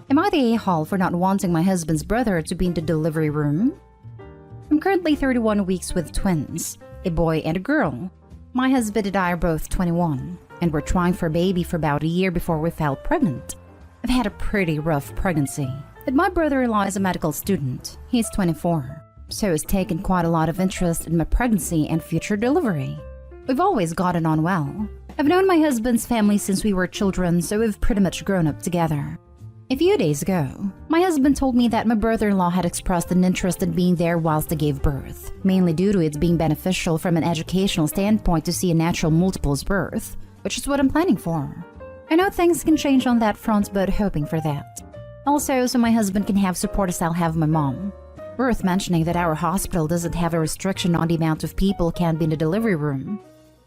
Am I the a-hole for not wanting my husband's brother to be in the delivery room? I'm currently 31 weeks with twins, a boy and a girl. My husband and I are both 21, and we're trying for a baby for about a year before we fell pregnant. I've had a pretty rough pregnancy, but my brother-in-law is a medical student. He's 24, so he's taken quite a lot of interest in my pregnancy and future delivery. We've always gotten on well. I've known my husband's family since we were children, so we've pretty much grown up together. A few days ago, my husband told me that my brother-in-law had expressed an interest in being there whilst I gave birth, mainly due to it being beneficial from an educational standpoint to see a natural multiples birth, which is what I'm planning for. I know things can change on that front, but hoping for that. Also, so my husband can have support as I'll have my mom. Worth mentioning that our hospital doesn't have a restriction on the amount of people can be in the delivery room.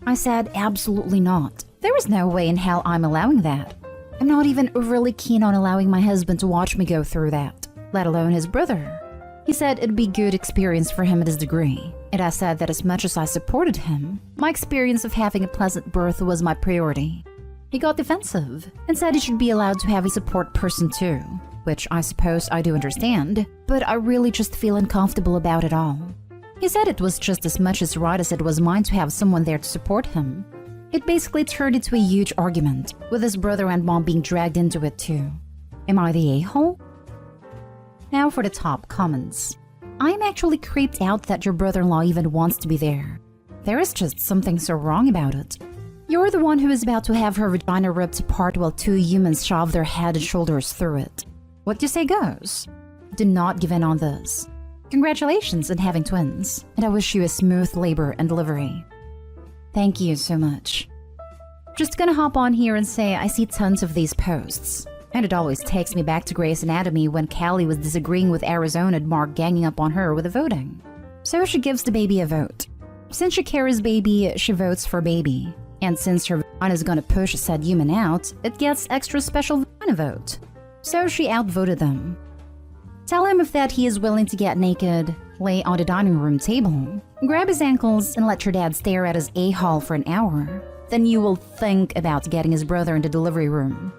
I said absolutely not. There is no way in hell I'm allowing that. I'm not even overly keen on allowing my husband to watch me go through that, let alone his brother. He said it'd be good experience for him at his degree, and I said that as much as I supported him, my experience of having a pleasant birth was my priority. He got defensive and said he should be allowed to have a support person too, which I suppose I do understand, but I really just feel uncomfortable about it all. He said it was just as much his right as it was mine to have someone there to support him. It basically turned into a huge argument, with his brother and mom being dragged into it too. Am I the a-hole? Now for the top comments. I am actually creeped out that your brother-in-law even wants to be there. There is just something so wrong about it. You're the one who is about to have her vagina ripped apart while two humans shove their head and shoulders through it. What you say goes. Do not give in on this. Congratulations on having twins, and I wish you a smooth labor and delivery. Thank you so much. Just gonna hop on here and say I see tons of these posts, and it always takes me back to Grey's Anatomy when Callie was disagreeing with Arizona and Mark ganging up on her with the voting. So she gives the baby a vote. Since she carries baby, she votes for baby. And since her vagina is gonna push said human out, it gets extra special vagina vote. So she outvoted them. Tell him if that he is willing to get naked, lay on the dining room table, grab his ankles, and let your dad stare at his a-hole for an hour. Then you will think about getting his brother in the delivery room.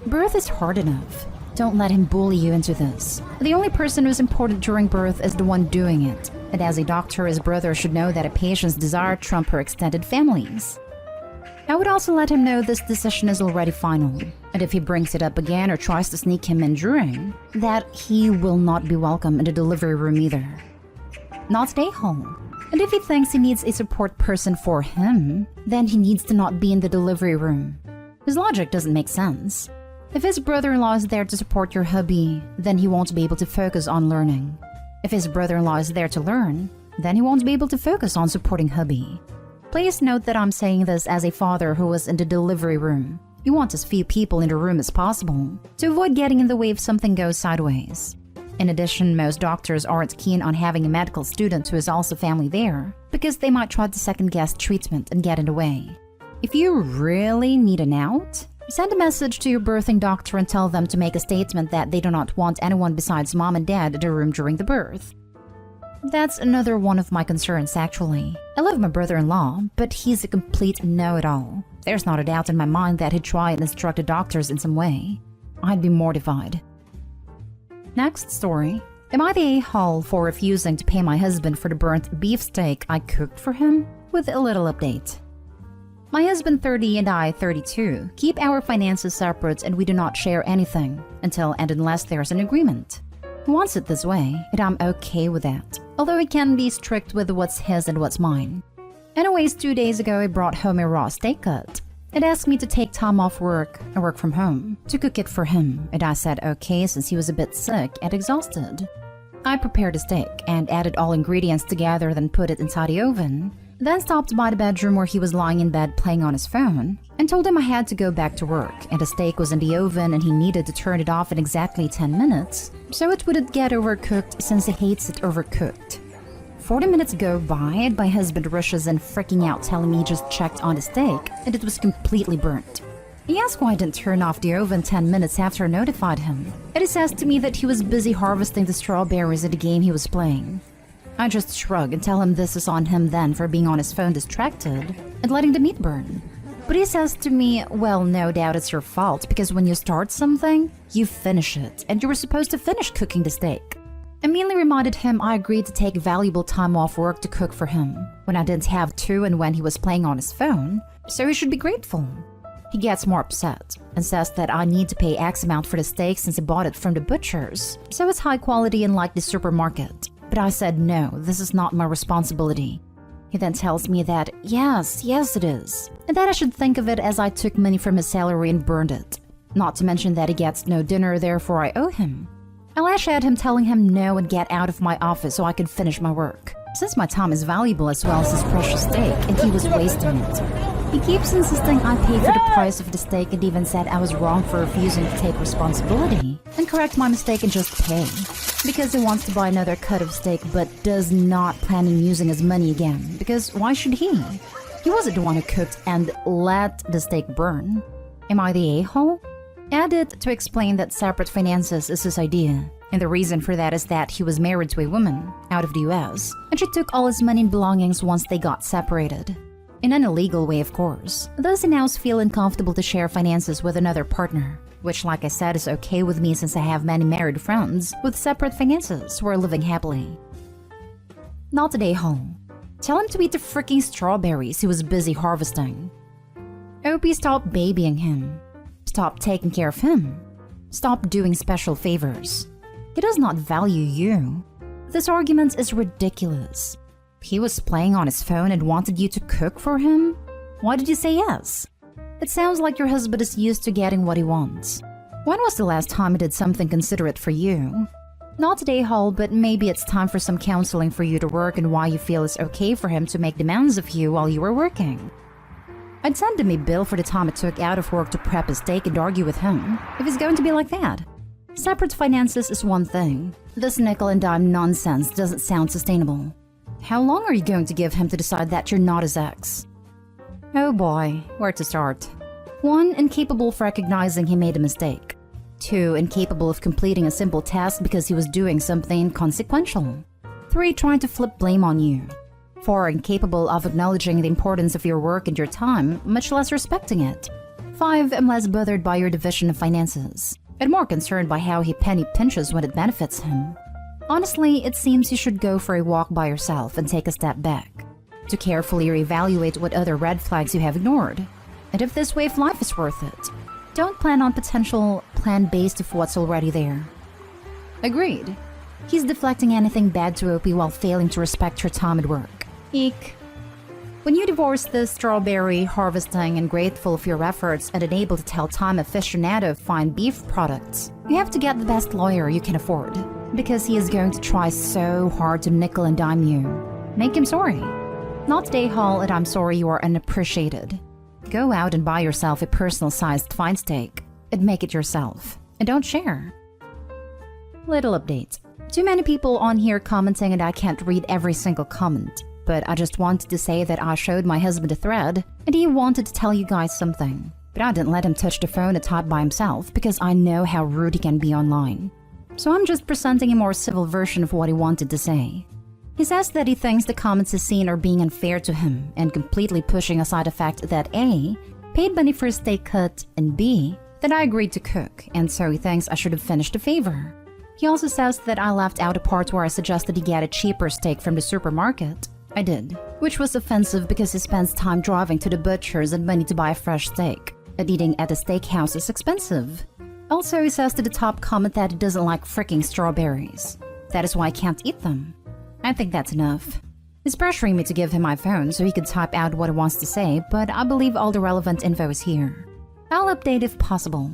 Birth is hard enough. Don't let him bully you into this. The only person who's important during birth is the one doing it. And as a doctor, his brother should know that a patient's desire trumps her extended family's. I would also let him know this decision is already final, and if he brings it up again or tries to sneak him in during, that he will not be welcome in the delivery room either. Not stay home. And if he thinks he needs a support person for him, then he needs to not be in the delivery room. His logic doesn't make sense. If his brother-in-law is there to support your hubby, then he won't be able to focus on learning. If his brother-in-law is there to learn, then he won't be able to focus on supporting hubby. Please note that I'm saying this as a father who was in the delivery room. You want as few people in the room as possible to avoid getting in the way if something goes sideways. In addition, most doctors aren't keen on having a medical student who is also family there because they might try to second-guess treatment and get in the way. If you really need an out, send a message to your birthing doctor and tell them to make a statement that they do not want anyone besides mom and dad in the room during the birth. That's another one of my concerns, actually. I love my brother-in-law, but he's a complete know-it-all. There's not a doubt in my mind that he'd try and instruct the doctors in some way. I'd be mortified. Next story. Am I the a-hole for refusing to pay my husband for the burnt beefsteak I cooked for him? With a little update. My husband 30 and I 32 keep our finances separate and we do not share anything until and unless there's an agreement. He wants it this way, and I'm okay with that, although he can be strict with what's his and what's mine. Anyways, 2 days ago, he brought home a raw steak cut and asked me to take time off work and work from home to cook it for him, and I said okay since he was a bit sick and exhausted. I prepared the steak and added all ingredients together, then put it inside the oven, then stopped by the bedroom where he was lying in bed playing on his phone and told him I had to go back to work and the steak was in the oven and he needed to turn it off in exactly 10 minutes so it wouldn't get overcooked since he hates it overcooked. 40 minutes go by and my husband rushes in freaking out telling me he just checked on the steak and it was completely burnt. He asked why I didn't turn off the oven 10 minutes after I notified him, and he says to me that he was busy harvesting the strawberries at the game he was playing. I just shrug and tell him this is on him then for being on his phone distracted and letting the meat burn. But he says to me, well, no doubt it's your fault because when you start something, you finish it, and you were supposed to finish cooking the steak. I immediately reminded him I agreed to take valuable time off work to cook for him when I didn't have to and when he was playing on his phone, so he should be grateful. He gets more upset and says that I need to pay X amount for the steak since I bought it from the butchers, so it's high quality and like the supermarket. But I said no, this is not my responsibility. He then tells me that yes it is, and that I should think of it as I took money from his salary and burned it. Not to mention that he gets no dinner, therefore I owe him. I lash at him telling him no and get out of my office so I could finish my work, since my time is valuable as well as his precious steak and he was wasting it. He keeps insisting I pay for the price of the steak and even said I was wrong for refusing to take responsibility and correct my mistake and just pay. Because he wants to buy another cut of steak but does not plan on using his money again, because why should he? He wasn't the one who cooked and let the steak burn. Am I the a-hole? Added to explain that separate finances is his idea, and the reason for that is that he was married to a woman out of the US, and she took all his money and belongings once they got separated. In an illegal way, of course. Thus, he now feels uncomfortable to share finances with another partner, which, like I said, is okay with me since I have many married friends with separate finances who are living happily. Not today, home. Tell him to eat the freaking strawberries he was busy harvesting. Opie, stop babying him. Stop taking care of him. Stop doing special favors. He does not value you. This argument is ridiculous. He was playing on his phone and wanted you to cook for him? Why did you say yes? It sounds like your husband is used to getting what he wants. When was the last time he did something considerate for you? Not today, Hall, but maybe it's time for some counseling for you to work and why you feel it's okay for him to make demands of you while you were working. I'd send him a bill for the time it took out of work to prep his steak and argue with him, if he's going to be like that. Separate finances is one thing. This nickel and dime nonsense doesn't sound sustainable. How long are you going to give him to decide that you're not his ex? Oh boy, where to start? 1. Incapable of recognizing he made a mistake. 2. Incapable of completing a simple task because he was doing something inconsequential. 3. Trying to flip blame on you. 4. Incapable of acknowledging the importance of your work and your time, much less respecting it. 5. I'm less bothered by your division of finances, and more concerned by how he penny pinches when it benefits him. Honestly, it seems you should go for a walk by yourself and take a step back, to carefully reevaluate what other red flags you have ignored, and if this way of life is worth it. Don't plan on potential, plan based of what's already there. Agreed. He's deflecting anything bad to Opie while failing to respect her time at work. Eek. When you divorce the strawberry harvesting and grateful of your efforts and unable to tell time aficionado of fine beef products, you have to get the best lawyer you can afford, because he is going to try so hard to nickel and dime you. Make him sorry. Not today, Hall, and I'm sorry you are unappreciated. Go out and buy yourself a personal-sized fine steak and make it yourself, and don't share. Little update. Too many people on here commenting and I can't read every single comment, but I just wanted to say that I showed my husband a thread and he wanted to tell you guys something, but I didn't let him touch the phone and type by himself because I know how rude he can be online. So I'm just presenting a more civil version of what he wanted to say. He says that he thinks the comments he's seen are being unfair to him and completely pushing aside the fact that A, paid money for a steak cut, and B, that I agreed to cook, and so he thinks I should have finished the favor. He also says that I left out a part where I suggested he get a cheaper steak from the supermarket. I did, which was offensive because he spends time driving to the butcher's and money to buy a fresh steak, and eating at a steakhouse is expensive. Also, he says to the top comment that he doesn't like freaking strawberries. That is why I can't eat them. I think that's enough. He's pressuring me to give him my phone so he can type out what he wants to say, but I believe all the relevant info is here. I'll update if possible.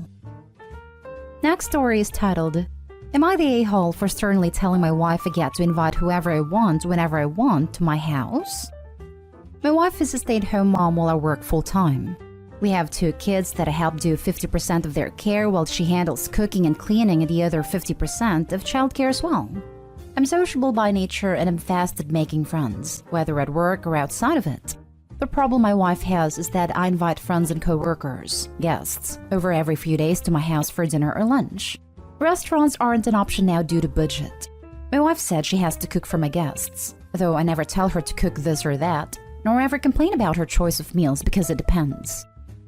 Next story is titled, Am I the a-hole for sternly telling my wife I get to invite whoever I want whenever I want to my house? My wife is a stay-at-home mom while I work full-time. We have 2 kids that I help do 50% of their care while she handles cooking and cleaning and the other 50% of childcare as well. I'm sociable by nature and I'm fast at making friends, whether at work or outside of it. The problem my wife has is that I invite friends and co-workers, guests, over every few days to my house for dinner or lunch. Restaurants aren't an option now due to budget. My wife said she has to cook for my guests, though I never tell her to cook this or that, nor ever complain about her choice of meals because it depends.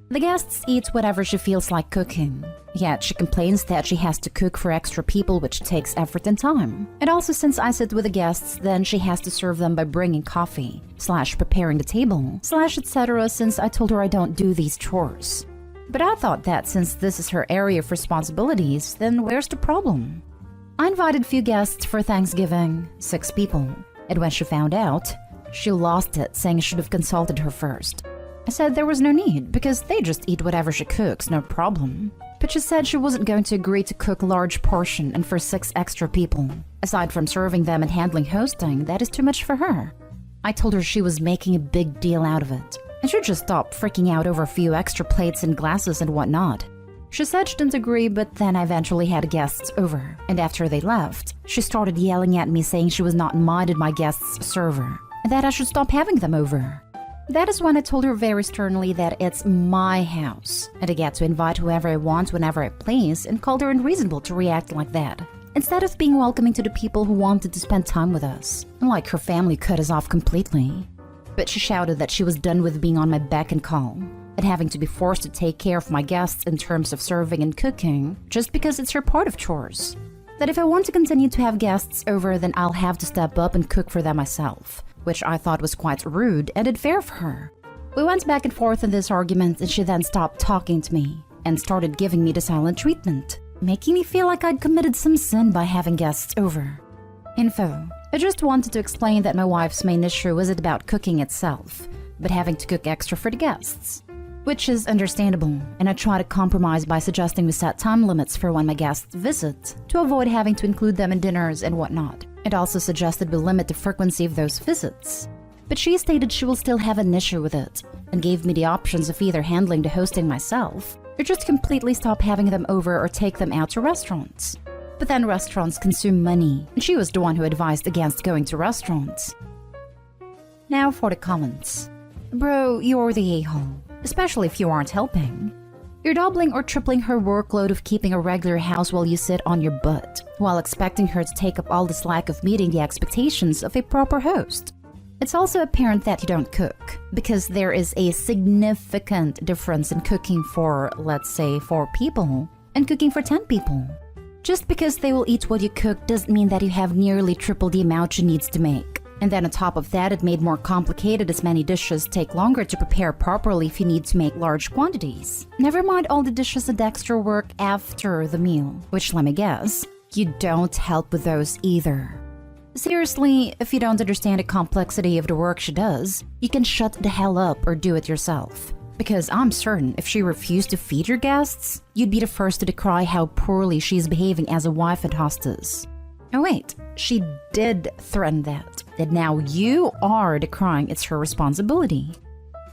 The guests eat whatever she feels like cooking, yet she complains that she has to cook for extra people, which takes effort and time. And also, since I sit with the guests, then she has to serve them by bringing coffee, / preparing the table, / etc. since I told her I don't do these chores. But I thought that since this is her area of responsibilities, then where's the problem? I invited few guests for Thanksgiving, 6 people, and when she found out, she lost it, saying I should have consulted her first. I said there was no need, because they just eat whatever she cooks, no problem. But she said she wasn't going to agree to cook a large portion and for 6 extra people. Aside from serving them and handling hosting, that is too much for her. I told her she was making a big deal out of it, and should just stop freaking out over a few extra plates and glasses and whatnot. She said she didn't agree, but then I eventually had guests over, and after they left, she started yelling at me saying she was not minded my guests' server, and that I should stop having them over. That is when I told her very sternly that it's my house, and I get to invite whoever I want whenever I please, and called her unreasonable to react like that, instead of being welcoming to the people who wanted to spend time with us, like her family cut us off completely. But she shouted that she was done with being on my beck and call, and having to be forced to take care of my guests in terms of serving and cooking, just because it's her part of chores. That if I want to continue to have guests over, then I'll have to step up and cook for them myself, which I thought was quite rude and unfair for her. We went back and forth in this argument, and she then stopped talking to me and started giving me the silent treatment, making me feel like I'd committed some sin by having guests over. Info: I just wanted to explain that my wife's main issue isn't about cooking itself, but having to cook extra for the guests, which is understandable, and I try to compromise by suggesting we set time limits for when my guests visit to avoid having to include them in dinners and whatnot. It also suggested we limit the frequency of those visits. But she stated she will still have an issue with it, and gave me the options of either handling the hosting myself, or just completely stop having them over or take them out to restaurants. But then restaurants consume money, and she was the one who advised against going to restaurants. Now for the comments. Bro, you're the a-hole, especially if you aren't helping. You're doubling or tripling her workload of keeping a regular house while you sit on your butt, while expecting her to take up all the slack of meeting the expectations of a proper host. It's also apparent that you don't cook, because there is a significant difference in cooking for, let's say, 4 people, and cooking for 10 people. Just because they will eat what you cook doesn't mean that you have nearly triple the amount she needs to make. And then on top of that, it made more complicated as many dishes take longer to prepare properly if you need to make large quantities. Never mind all the dishes and extra work after the meal, which, let me guess, you don't help with those either. Seriously, if you don't understand the complexity of the work she does, you can shut the hell up or do it yourself. Because I'm certain if she refused to feed your guests, you'd be the first to decry how poorly she's behaving as a wife and hostess. Oh wait, she did threaten that. And now you are decrying it's her responsibility.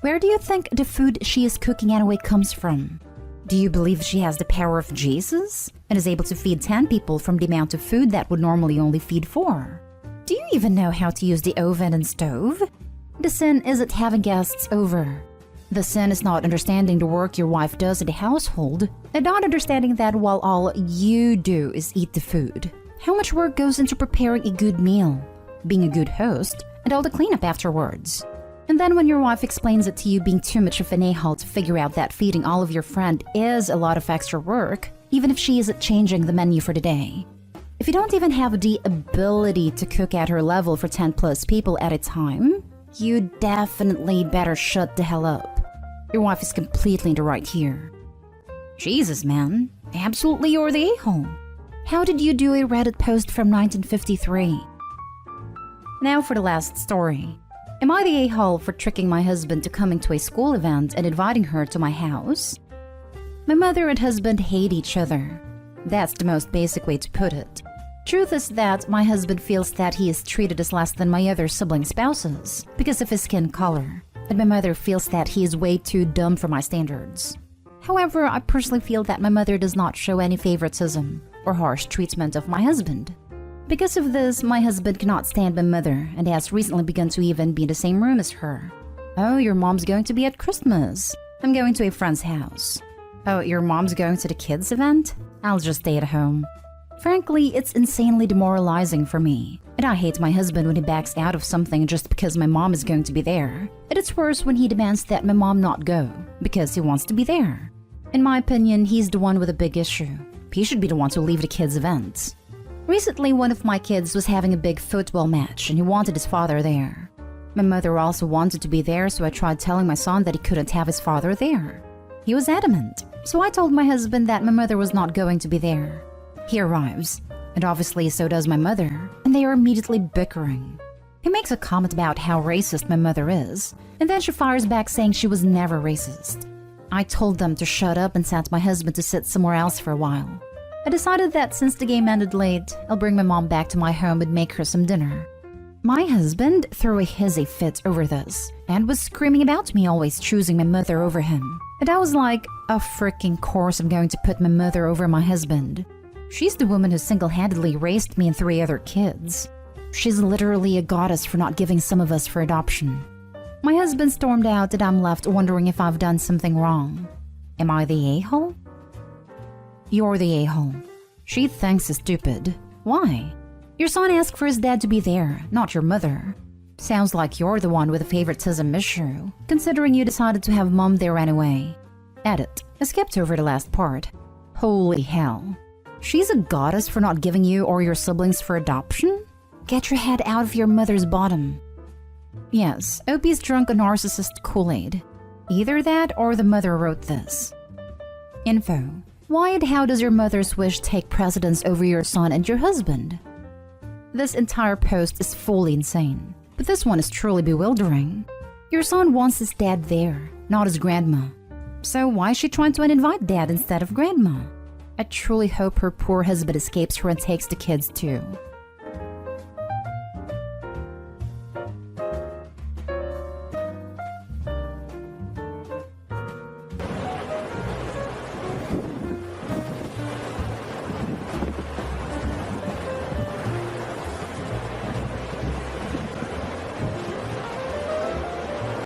Where do you think the food she is cooking anyway comes from? Do you believe she has the power of Jesus and is able to feed 10 people from the amount of food that would normally only feed 4? Do you even know how to use the oven and stove? The sin isn't having guests over. The sin is not understanding the work your wife does in the household, and not understanding that while all you do is eat the food, how much work goes into preparing a good meal, being a good host, and all the cleanup afterwards. And then when your wife explains it to you being too much of an a-hole to figure out that feeding all of your friend is a lot of extra work, even if she isn't changing the menu for the day. If you don't even have the ability to cook at her level for 10 plus people at a time, you definitely better shut the hell up. Your wife is completely in the right here. Jesus, man. Absolutely you're the a-hole. How did you do a Reddit post from 1953? Now for the last story. Am I the a-hole for tricking my husband to coming to a school event and inviting her to my house? My mother and husband hate each other. That's the most basic way to put it. Truth is that my husband feels that he is treated as less than my other sibling spouses because of his skin color, and my mother feels that he is way too dumb for my standards. However, I personally feel that my mother does not show any favoritism or harsh treatment of my husband. Because of this, my husband cannot stand my mother and has recently begun to even be in the same room as her. Oh, your mom's going to be at Christmas. I'm going to a friend's house. Oh, your mom's going to the kids' event? I'll just stay at home. Frankly, it's insanely demoralizing for me. And And I hate my husband when he backs out of something just because my mom is going to be there. And it's worse when he demands that my mom not go because he wants to be there. In my opinion, he's the one with a big issue. He should be the one to leave the kids' events. Recently, one of my kids was having a big football match and he wanted his father there. My mother also wanted to be there, so I tried telling my son that he couldn't have his father there. He was adamant, so I told my husband that my mother was not going to be there. He arrives, and obviously so does my mother, and they are immediately bickering. He makes a comment about how racist my mother is, and then she fires back saying she was never racist. I told them to shut up and sent my husband to sit somewhere else for a while. I decided that since the game ended late, I'll bring my mom back to my home and make her some dinner. My husband threw a hissy fit over this and was screaming about me always choosing my mother over him. And I was like, of freaking course I'm going to put my mother over my husband. She's the woman who single-handedly raised me and 3 other kids. She's literally a goddess for not giving some of us for adoption. My husband stormed out and I'm left wondering if I've done something wrong. Am I the a-hole? You're the a-hole. She thinks it's stupid. Why? Your son asked for his dad to be there, not your mother. Sounds like you're the one with a favoritism issue, considering you decided to have mom there anyway. Edit. I skipped over the last part. Holy hell. She's a goddess for not giving you or your siblings for adoption? Get your head out of your mother's bottom. Yes, Opie's drunk a narcissist Kool-Aid. Either that or the mother wrote this. Info. Why and how does your mother's wish take precedence over your son and your husband? This entire post is fully insane, but this one is truly bewildering. Your son wants his dad there, not his grandma. So why is she trying to uninvite dad instead of grandma? I truly hope her poor husband escapes her and takes the kids too.